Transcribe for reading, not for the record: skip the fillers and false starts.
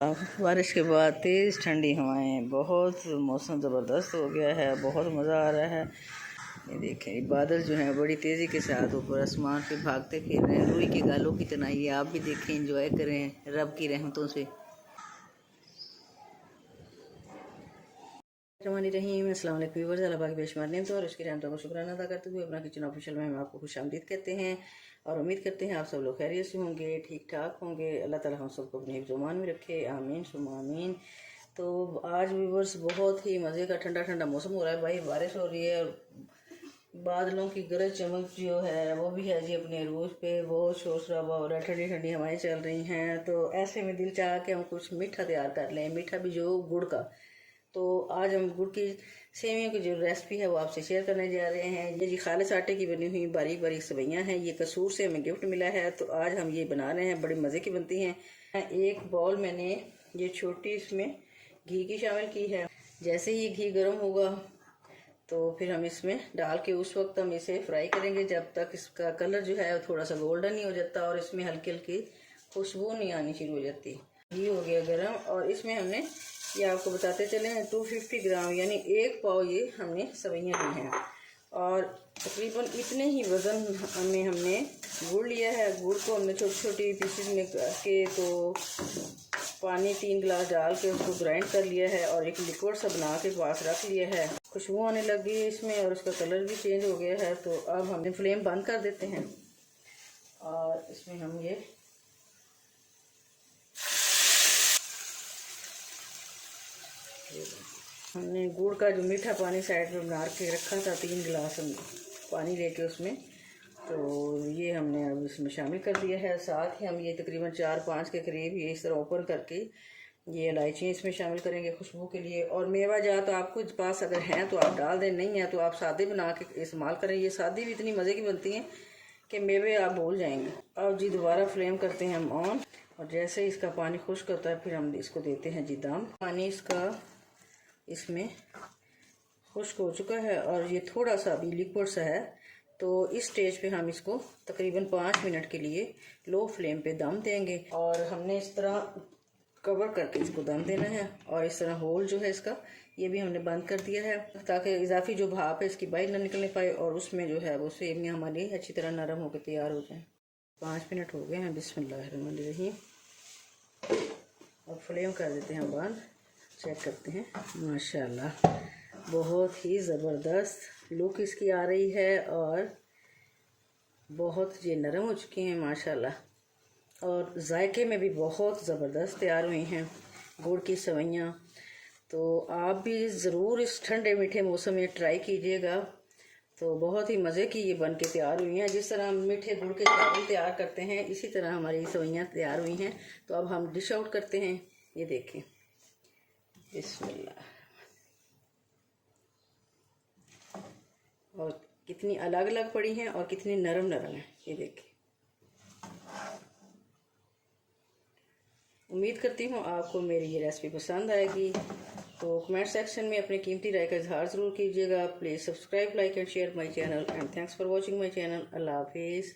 बारिश के बाद तेज़ ठंडी हवाएं, बहुत मौसम ज़बरदस्त हो गया है, बहुत मज़ा आ रहा है। ये देखें बादल जो हैं बड़ी तेज़ी के साथ ऊपर आसमान पे भागते फिर रहे हैं, रूई के गालों की तरह। ये आप भी देखें, एंजॉय करें रब की रहमतों से। रहीम अस्सलाम वालेकुम व्यूअर्स, अल्लाह पाक बेशुमार नेमत और उसकी रहमतों को शुक्राना अदा करते हुए अपना किचन ऑफिशियल में हम आपको खुशामदीद कहते हैं और उम्मीद करते हैं आप सब लोग खैरियत से होंगे, ठीक ठाक होंगे। अल्लाह ताला हम सबको अपने हिफ्ज़-ओ-मान में रखे, आमीन सुम्मा आमीन। तो आज व्यूअर्स बहुत ही मज़े का ठंडा ठंडा मौसम हो रहा है भाई, बारिश हो रही है और बादलों की गरज चमक जो है वो भी है जी अपने अरूज पे, बहुत शोर शराबा हो रहा है, ठंडी ठंडी हवाएं चल रही हैं। तो ऐसे में दिल चाह के हम कुछ मीठा तैयार कर लें, मीठा भी जो गुड़ का। तो आज हम गुड़ की सेवियों की जो रेसिपी है वो आपसे शेयर करने जा रहे हैं। ये जी खालिस आटे की बनी हुई बारीक बारीक सेवइयाँ हैं, ये कसूर से हमें गिफ्ट मिला है, तो आज हम ये बना रहे हैं, बड़ी मज़े की बनती हैं। एक बाउल मैंने ये छोटी इसमें घी की शामिल की है। जैसे ही घी गर्म होगा तो फिर हम इसमें डाल के उस वक्त हम इसे फ्राई करेंगे जब तक इसका कलर जो है थोड़ा सा गोल्डन नहीं हो जाता और इसमें हल्की हल्की खुशबू नहीं आनी शुरू हो जाती। घी हो गया गर्म और इसमें हमने ये आपको बताते चले 250 ग्राम यानी 1 पाव ये हमने सेवइयाँ ली हैं और तकरीबन इतने ही वज़न में हमने गुड़ लिया है। गुड़ को हमने छोटी छोटी पीसेस में करके तो पानी 3 गिलास डाल के उसको ग्राइंड कर लिया है और एक लिक्विड सा बना के पास रख लिया है। खुशबू आने लगी है इसमें और उसका कलर भी चेंज हो गया है। तो अब हम फ्लेम बंद कर देते हैं और इसमें हम ये हमने गुड़ का जो मीठा पानी साइड में बना के रखा था, 3 गिलास हम पानी लेके उसमें, तो ये हमने अब इसमें शामिल कर दिया है। साथ ही हम ये तकरीबन 4-5 के करीब ये इस तरह ओपन करके ये इलायची इसमें शामिल करेंगे खुशबू के लिए। और मेवा जात तो आपको पास अगर हैं तो आप डाल दें, नहीं है तो आप सादे बना के इस्तेमाल करें। ये सादी भी इतनी मज़े की बनती हैं कि मेवे आप भूल जाएंगे। अब जी दोबारा फ्लेम करते हैं हम ऑन और जैसे ही इसका पानी खुश्क होता है फिर हम इसको देते हैं जी दम। पानी इसका इसमें खुश्क हो चुका है और ये थोड़ा सा अभी लिक्विड सा है। तो इस स्टेज पे हम इसको तकरीबन 5 मिनट के लिए लो फ्लेम पे दम देंगे और हमने इस तरह कवर करके इसको दम देना है। और इस तरह होल जो है इसका ये भी हमने बंद कर दिया है ताकि इजाफी जो भाप है इसकी बाहर ना निकलने पाए और उसमें जो है वो सेवइयाँ हमारी अच्छी तरह नरम होकर तैयार हो जाए। 5 मिनट हो गए हैं। बिस्मिल्लाहिर्रहमानिर्रहीम। अब फ्लेम कर देते हैं बंद। चेक करते हैं, माशाल्लाह बहुत ही ज़बरदस्त लुक इसकी आ रही है और बहुत ये नरम हो चुकी हैं माशाल्लाह और जायके में भी बहुत ज़बरदस्त तैयार हुई हैं गुड़ की सेवइयाँ। तो आप भी ज़रूर इस ठंडे मीठे मौसम में ट्राई कीजिएगा। तो बहुत ही मज़े की ये बन के तैयार हुई हैं। जिस तरह हम मीठे गुड़ के चावल तैयार करते हैं इसी तरह हमारी सेवइयाँ तैयार हुई हैं। तो अब हम डिश आउट करते हैं। ये देखें, बिस्मिल्लाह, और कितनी अलग अलग पड़ी हैं और कितनी नरम नरम है। ये देखिए, उम्मीद करती हूँ आपको मेरी ये रेसिपी पसंद आएगी। तो कमेंट सेक्शन में अपनी कीमती राय का इजहार ज़रूर कीजिएगा। Please subscribe, like and share my channel and thanks for watching my channel. अल्लाह हाफिज़।